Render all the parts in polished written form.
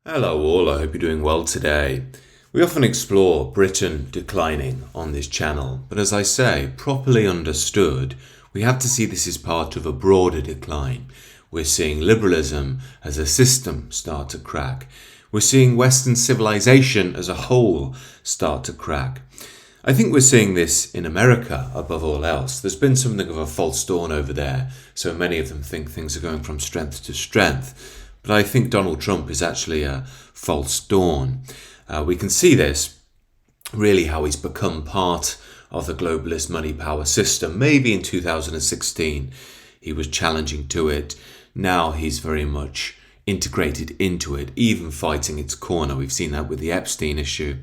Hello all, I hope you're doing well today. We often explore Britain declining on this channel, but as I say, properly understood, we have to see this as part of a broader decline. We're seeing liberalism as a system start to crack. We're seeing Western civilization as a whole start to crack. I think we're seeing this in America above all else. There's been something of a false dawn over there, so many of them think things are going from strength to strength. But I think Donald Trump is actually a false dawn. We can see this, really, how he's become part of the globalist money power system. Maybe in 2016 he was challenging to it. Now he's very much integrated into it, even fighting its corner. We've seen that with the Epstein issue.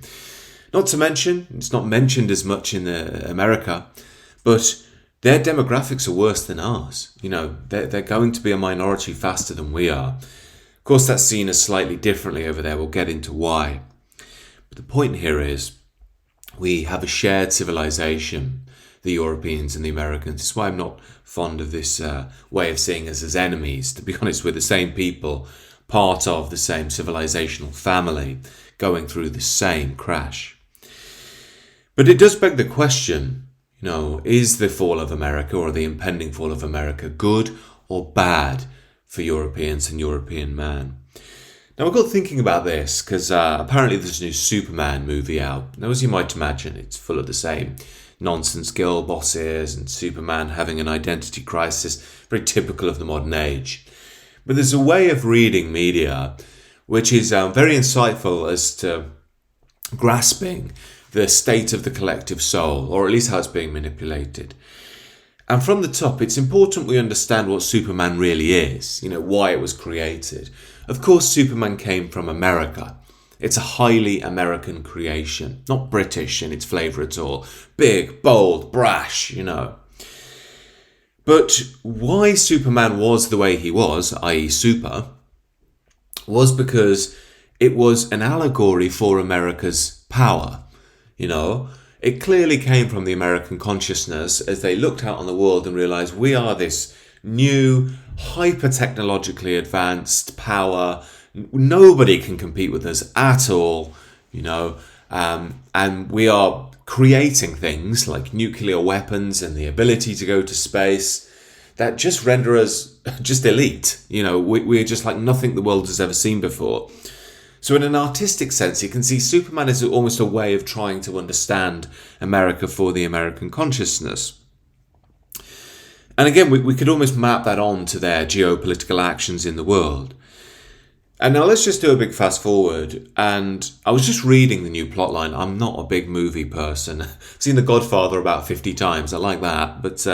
Not to mention, it's not mentioned as much in America, but their demographics are worse than ours. You know, they're going to be a minority faster than we are. Of course, that's seen as slightly differently over there. We'll get into why. But the point here is we have a shared civilization, the Europeans and the Americans. It's why I'm not fond of this way of seeing us as enemies. To be honest, we're the same people, part of the same civilizational family, going through the same crash. But it does beg the question, is the fall of America or the impending fall of America good or bad for Europeans and European man? Now, I got thinking about this because apparently there's a new Superman movie out. Now, as you might imagine, it's full of the same nonsense girl bosses and Superman having an identity crisis, very typical of the modern age. But there's a way of reading media which is very insightful as to grasping the state of the collective soul, or at least how it's being manipulated. And from the top, it's important we understand what Superman really is, why it was created. Of course, Superman came from America. It's a highly American creation, not British in its flavour at all. Big, bold, brash, But why Superman was the way he was, i.e. super, was because it was an allegory for America's power. It clearly came from the American consciousness as they looked out on the world and realised we are this new, hyper-technologically advanced power. Nobody can compete with us at all, and we are creating things like nuclear weapons and the ability to go to space that just render us just elite. We're just like nothing the world has ever seen before. So in an artistic sense, you can see Superman is almost a way of trying to understand America for the American consciousness. And again, we could almost map that on to their geopolitical actions in the world. And now let's just do a big fast forward. And I was just reading the new plotline. I'm not a big movie person. I've seen The Godfather about 50 times. I like that. But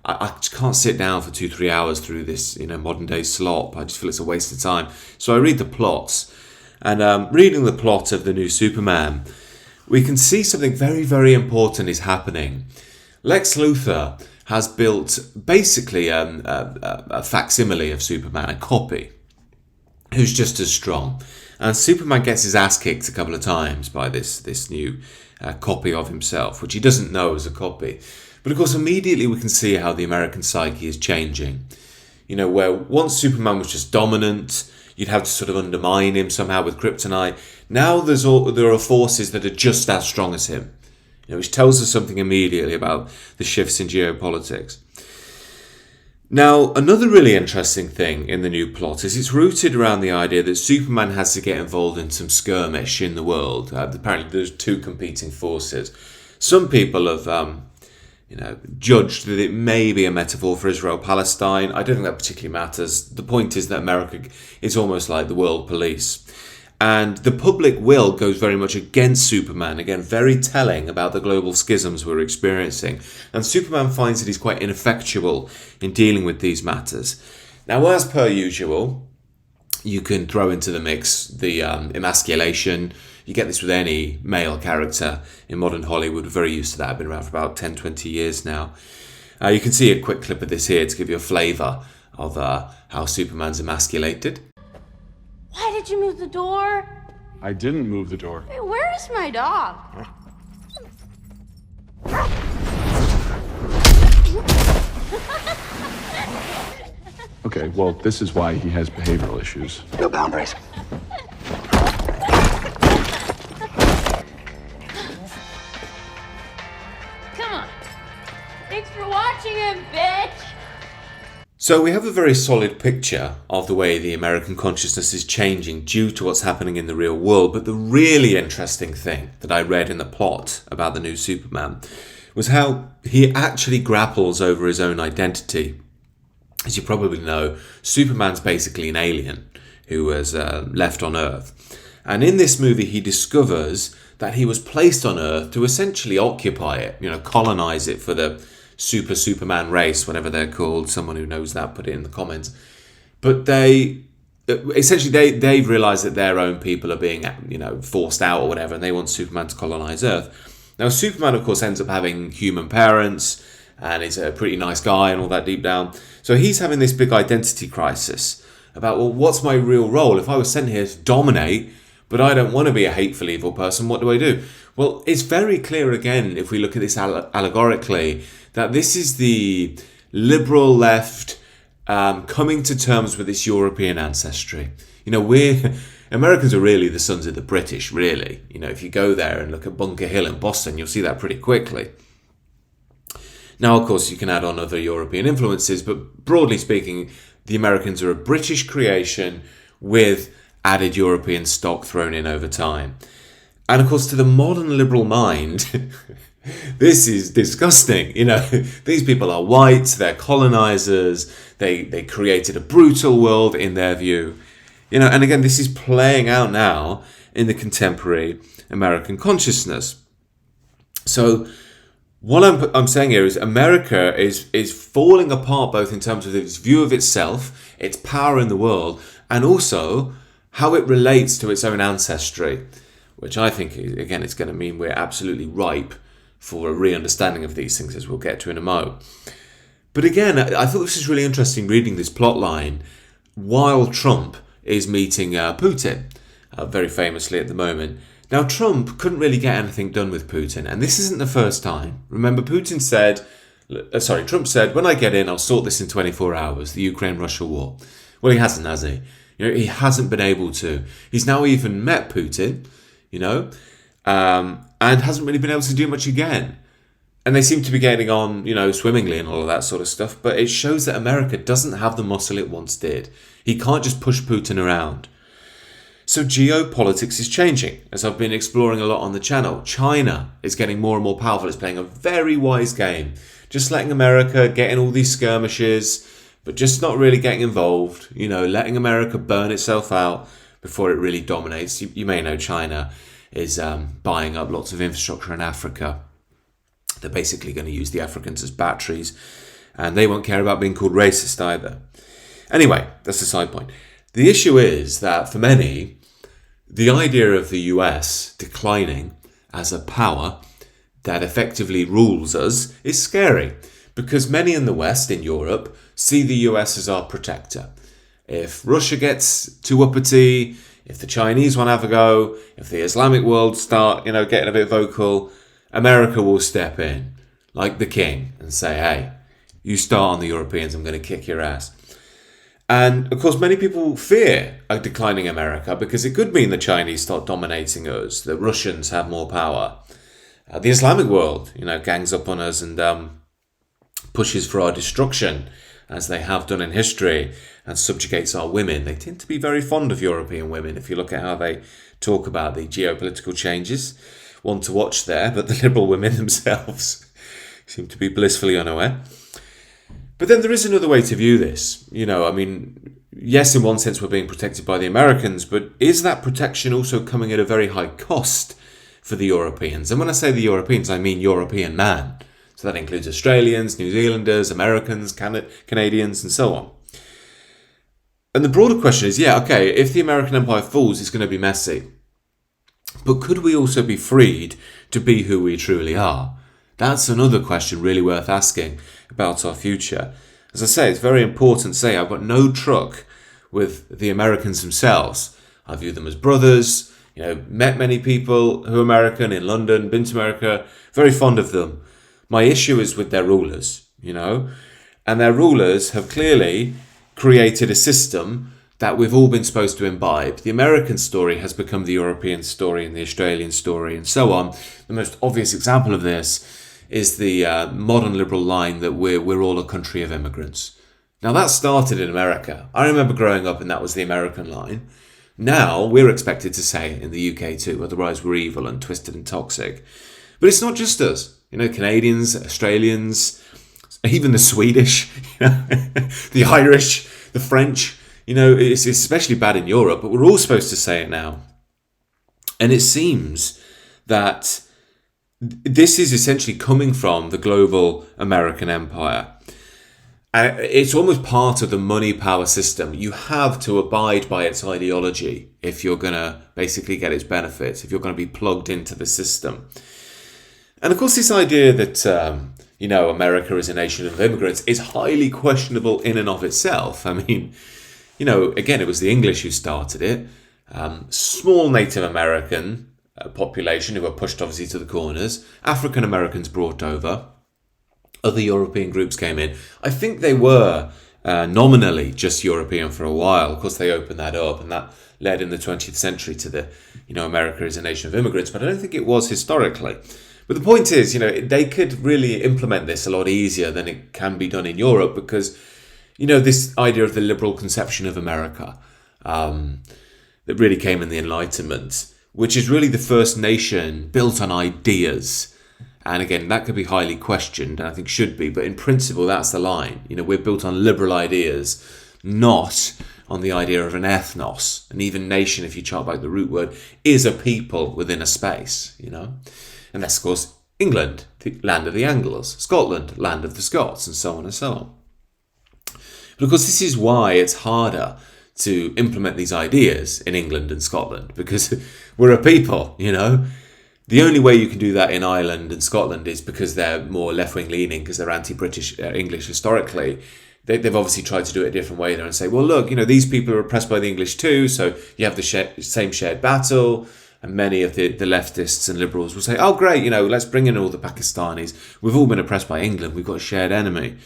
I just can't sit down for 2-3 hours through this modern day slop. I just feel it's a waste of time. So I read the plots. And reading the plot of the new Superman, we can see something very, very important is happening. Lex Luthor has built basically a facsimile of Superman, a copy, who's just as strong. And Superman gets his ass kicked a couple of times by this new copy of himself, which he doesn't know is a copy. But of course, immediately we can see how the American psyche is changing. Where once Superman was just dominant, you'd have to sort of undermine him somehow with kryptonite. Now there are forces that are just as strong as him, which tells us something immediately about the shifts in geopolitics. Now, another really interesting thing in the new plot is it's rooted around the idea that Superman has to get involved in some skirmish in the world. Apparently there's two competing forces. Some people have judged that it may be a metaphor for Israel-Palestine. I don't think that particularly matters. The point is that America is almost like the world police. And the public will goes very much against Superman. Again, very telling about the global schisms we're experiencing. And Superman finds that he's quite ineffectual in dealing with these matters. Now, as per usual, you can throw into the mix the emasculation. You get this with any male character in modern Hollywood. We're very used to that. I've been around for about 10, 20 years now. You can see a quick clip of this here to give you a flavour of how Superman's emasculated. Why did you move the door? I didn't move the door. Hey, where is my dog? Okay, well, this is why he has behavioral issues. No boundaries. So we have a very solid picture of the way the American consciousness is changing due to what's happening in the real world. But the really interesting thing that I read in the plot about the new Superman was how he actually grapples over his own identity. As you probably know, Superman's basically an alien who was left on Earth. And in this movie, he discovers that he was placed on Earth to essentially occupy it, colonize it for the Superman race, whatever they're called. Someone who knows that, put it in the comments. But they've realized that their own people are being, forced out or whatever, and they want Superman to colonize Earth. Now, Superman, of course, ends up having human parents, and is a pretty nice guy and all that deep down. So he's having this big identity crisis about, well, what's my real role? If I was sent here to dominate, but I don't want to be a hateful, evil person, what do I do? Well, it's very clear again, if we look at this allegorically, that this is the liberal left coming to terms with its European ancestry. Americans are really the sons of the British, really. If you go there and look at Bunker Hill in Boston, you'll see that pretty quickly. Now, of course, you can add on other European influences, but broadly speaking, the Americans are a British creation with added European stock thrown in over time. And of course, to the modern liberal mind, this is disgusting. These people are white, they're colonizers, they created a brutal world in their view. And again, this is playing out now in the contemporary American consciousness. So what I'm saying here is America is falling apart both in terms of its view of itself, its power in the world, and also how it relates to its own ancestry, which I think, again, it's going to mean we're absolutely ripe for a re-understanding of these things, as we'll get to in a mo. But again, I thought this was really interesting reading this plot line while Trump is meeting Putin, very famously at the moment. Now, Trump couldn't really get anything done with Putin, and this isn't the first time. Remember, Trump said, when I get in, I'll sort this in 24 hours, the Ukraine-Russia war. Well, he hasn't, has he? He hasn't been able to. He's now even met Putin, and hasn't really been able to do much again. And they seem to be getting on, swimmingly and all of that sort of stuff. But it shows that America doesn't have the muscle it once did. He can't just push Putin around. So geopolitics is changing, as I've been exploring a lot on the channel. China is getting more and more powerful. It's playing a very wise game. Just letting America get in all these skirmishes, but just not really getting involved. Letting America burn itself out before it really dominates. You may know China is buying up lots of infrastructure in Africa. They're basically going to use the Africans as batteries, and they won't care about being called racist either. Anyway, that's a side point. The issue is that for many, the idea of the US declining as a power that effectively rules us is scary, because many in the West, in Europe, see the US as our protector. If Russia gets too uppity, if the Chinese want to have a go, if the Islamic world start, getting a bit vocal, America will step in like the king and say, hey, you start on the Europeans, I'm going to kick your ass. And of course, many people fear a declining America because it could mean the Chinese start dominating us, the Russians have more power. The Islamic world, gangs up on us and pushes for our destruction, as they have done in history, and subjugates our women. They tend to be very fond of European women, if you look at how they talk about the geopolitical changes. One to watch there, but the liberal women themselves seem to be blissfully unaware. But then there is another way to view this. Yes, in one sense we're being protected by the Americans, but is that protection also coming at a very high cost for the Europeans? And when I say the Europeans, I mean European man. So that includes Australians, New Zealanders, Americans, Canadians, and so on. And the broader question is, if the American empire falls, it's going to be messy. But could we also be freed to be who we truly are? That's another question really worth asking about our future. As I say, it's very important to say I've got no truck with the Americans themselves. I view them as brothers, met many people who are American in London, been to America, very fond of them. My issue is with their rulers, and their rulers have clearly created a system that we've all been supposed to imbibe. The American story has become the European story and the Australian story and so on. The most obvious example of this is the modern liberal line that we're all a country of immigrants. Now that started in America. I remember growing up and that was the American line. Now we're expected to say it in the UK too, otherwise we're evil and twisted and toxic. But it's not just us. Canadians, Australians, even the Swedish, the Irish, the French. It's especially bad in Europe, but we're all supposed to say it now. And it seems that this is essentially coming from the global American empire. It's almost part of the money power system. You have to abide by its ideology if you're going to basically get its benefits, if you're going to be plugged into the system. And of course, this idea that, America is a nation of immigrants is highly questionable in and of itself. I mean, again, it was the English who started it. Small Native American population who were pushed obviously to the corners. African Americans brought over. Other European groups came in. I think they were nominally just European for a while. Of course, they opened that up, and that led in the 20th century to the, America is a nation of immigrants. But I don't think it was historically. But the point is, they could really implement this a lot easier than it can be done in Europe because, this idea of the liberal conception of America that really came in the Enlightenment, which is really the first nation built on ideas. And again, that could be highly questioned, and I think should be, but in principle, that's the line. We're built on liberal ideas, not on the idea of an ethnos. And even nation, if you chart back the root word, is a people within a space, And that's, of course, England, the land of the Angles, Scotland, land of the Scots, and so on and so on. But of course, this is why it's harder to implement these ideas in England and Scotland, because we're a people, The only way you can do that in Ireland and Scotland is because they're more left-wing leaning, because they're anti-British English historically. They've obviously tried to do it a different way there and say, well, look, these people are oppressed by the English too, so you have the same shared battle. And many of the leftists and liberals will say, oh, great, let's bring in all the Pakistanis. We've all been oppressed by England. We've got a shared enemy.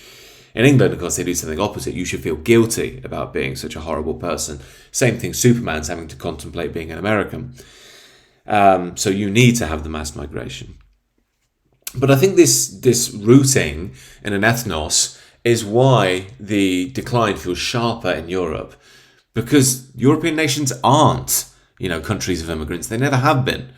In England, of course, they do something opposite. You should feel guilty about being such a horrible person. Same thing, Superman's having to contemplate being an American. So you need to have the mass migration. But I think this rooting in an ethnos is why the decline feels sharper in Europe, because European nations aren't, countries of immigrants. They never have been.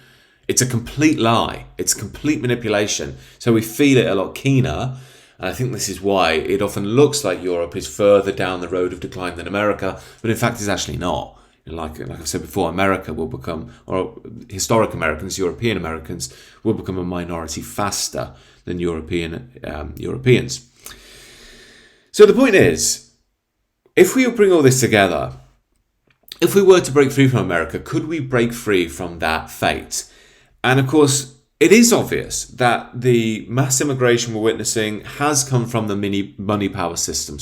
It's a complete lie. It's complete manipulation. So we feel it a lot keener. And I think this is why it often looks like Europe is further down the road of decline than America, but in fact it's actually not. Like I've said before, America will become, or historic Americans, European Americans, will become a minority faster than Europeans. So the point is, if we bring all this together, if we were to break free from America, could we break free from that fate? And of course, it is obvious that the mass immigration we're witnessing has come from the money power system,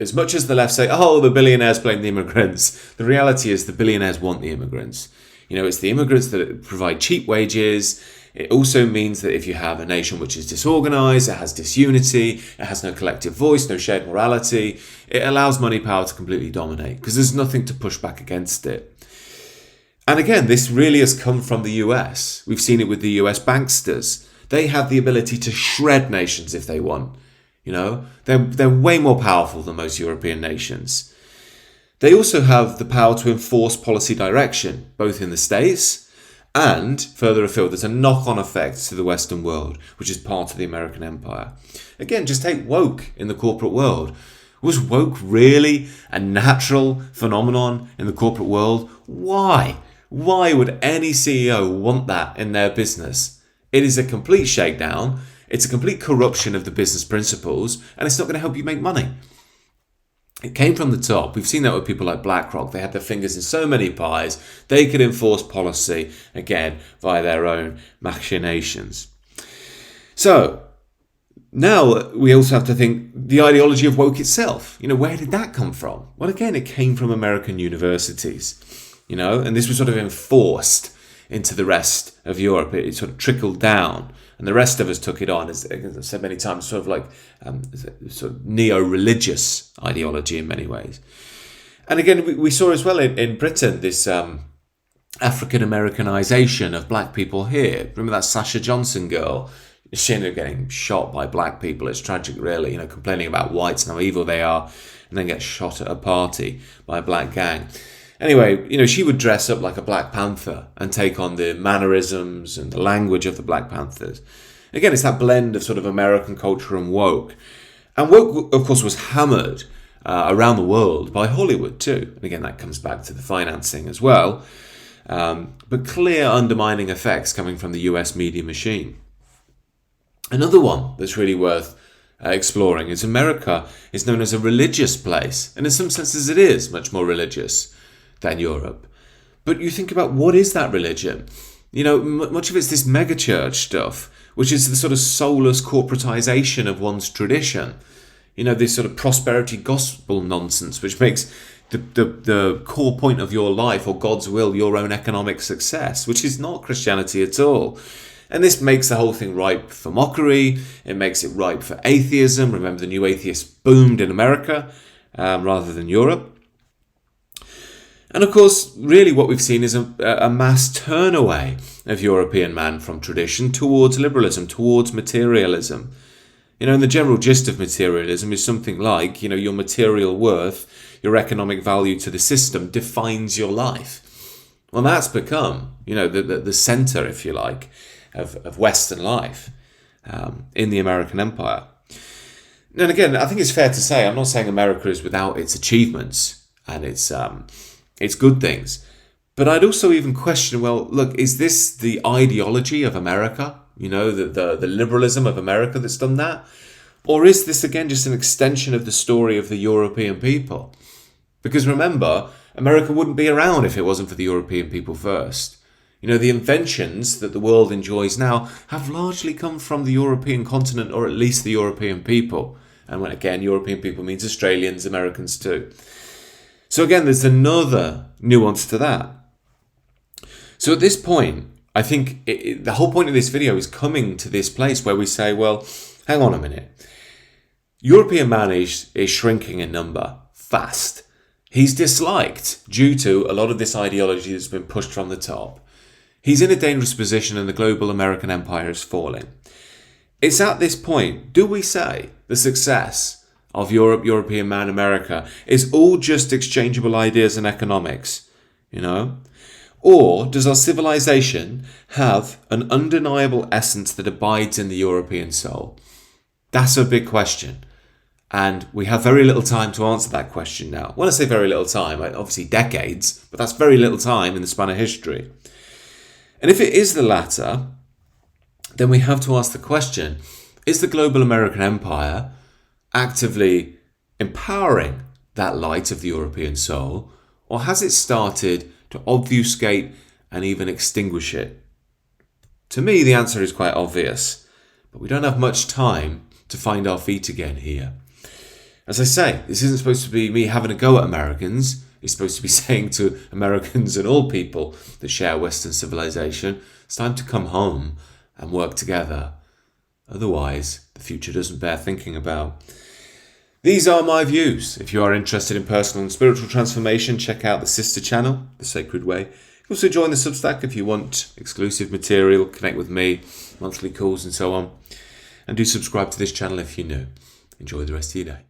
As much as the left say, oh, the billionaires blame the immigrants, the reality is the billionaires want the immigrants. It's the immigrants that provide cheap wages. It also means that if you have a nation which is disorganized, it has disunity, it has no collective voice, no shared morality, it allows money power to completely dominate because there's nothing to push back against it. And again, this really has come from the US. We've seen it with the US banksters. They have the ability to shred nations if they want. They're way more powerful than most European nations. They also have the power to enforce policy direction, both in the States and further afield. There's a knock-on effect to the Western world, which is part of the American empire. Again, just take woke in the corporate world. Was woke really a natural phenomenon in the corporate world? Why? Why would any CEO want that in their business? It is a complete shakedown. It's a complete corruption of the business principles, and it's not going to help you make money. It came from the top. We've seen that with people like BlackRock. They had their fingers in so many pies. They could enforce policy, again, via their own machinations. So, now we also have to think the ideology of woke itself. Where did that come from? Well, again, it came from American universities, and this was sort of enforced into the rest of Europe. It sort of trickled down. And the rest of us took it on, as I've said many times, sort of like sort of neo-religious ideology in many ways. And again, we saw as well in Britain this African Americanization of black people here. Remember that Sasha Johnson girl? She ended up getting shot by black people. It's tragic, really, complaining about whites and how evil they are, and then gets shot at a party by a black gang. Anyway, she would dress up like a Black Panther and take on the mannerisms and the language of the Black Panthers. Again, it's that blend of sort of American culture and woke. And woke, of course, was hammered around the world by Hollywood too. And again, that comes back to the financing as well. But clear undermining effects coming from the US media machine. Another one that's really worth exploring is America is known as a religious place. And in some senses it is much more religious than Europe. But you think about, what is that religion? Much of it's this megachurch stuff, which is the sort of soulless corporatization of one's tradition. This sort of prosperity gospel nonsense, which makes the core point of your life or God's will your own economic success, which is not Christianity at all. And this makes the whole thing ripe for mockery. It makes it ripe for atheism. Remember, the new atheists boomed in America rather than Europe. And of course, really what we've seen is a mass turn away of European man from tradition towards liberalism, towards materialism. And the general gist of materialism is something like, your material worth, your economic value to the system defines your life. Well, that's become, the center, if you like, of Western life in the American empire. And again, I think it's fair to say, I'm not saying America is without its achievements and its good things, but I'd also even question, well, look, is this the ideology of America? The liberalism of America that's done that? Or is this, again, just an extension of the story of the European people? Because remember, America wouldn't be around if it wasn't for the European people first. The inventions that the world enjoys now have largely come from the European continent, or at least the European people. And when, again, European people means Australians, Americans too. So again, there's another nuance to that. So at this point, I think the whole point of this video is coming to this place where we say, well, hang on a minute. European man is shrinking in number fast. He's disliked due to a lot of this ideology that's been pushed from the top. He's in a dangerous position and the global American empire is falling. It's at this point, do we say the success of Europe, European man, America is all just exchangeable ideas and economics, Or does our civilization have an undeniable essence that abides in the European soul? That's a big question. And we have very little time to answer that question now. When I say very little time, obviously decades, but that's very little time in the span of history. And if it is the latter, then we have to ask the question, is the global American empire actively empowering that light of the European soul, or has it started to obfuscate and even extinguish it? To me, the answer is quite obvious, but we don't have much time to find our feet again here. As I say, this isn't supposed to be me having a go at Americans. It's supposed to be saying to Americans and all people that share Western civilization, it's time to come home and work together. Otherwise, the future doesn't bear thinking about. These are my views. If you are interested in personal and spiritual transformation, check out the sister channel, The Sacred Way. You also join the Substack if you want exclusive material, connect with me, monthly calls and so on. And do subscribe to this channel if you're new. Enjoy the rest of your day.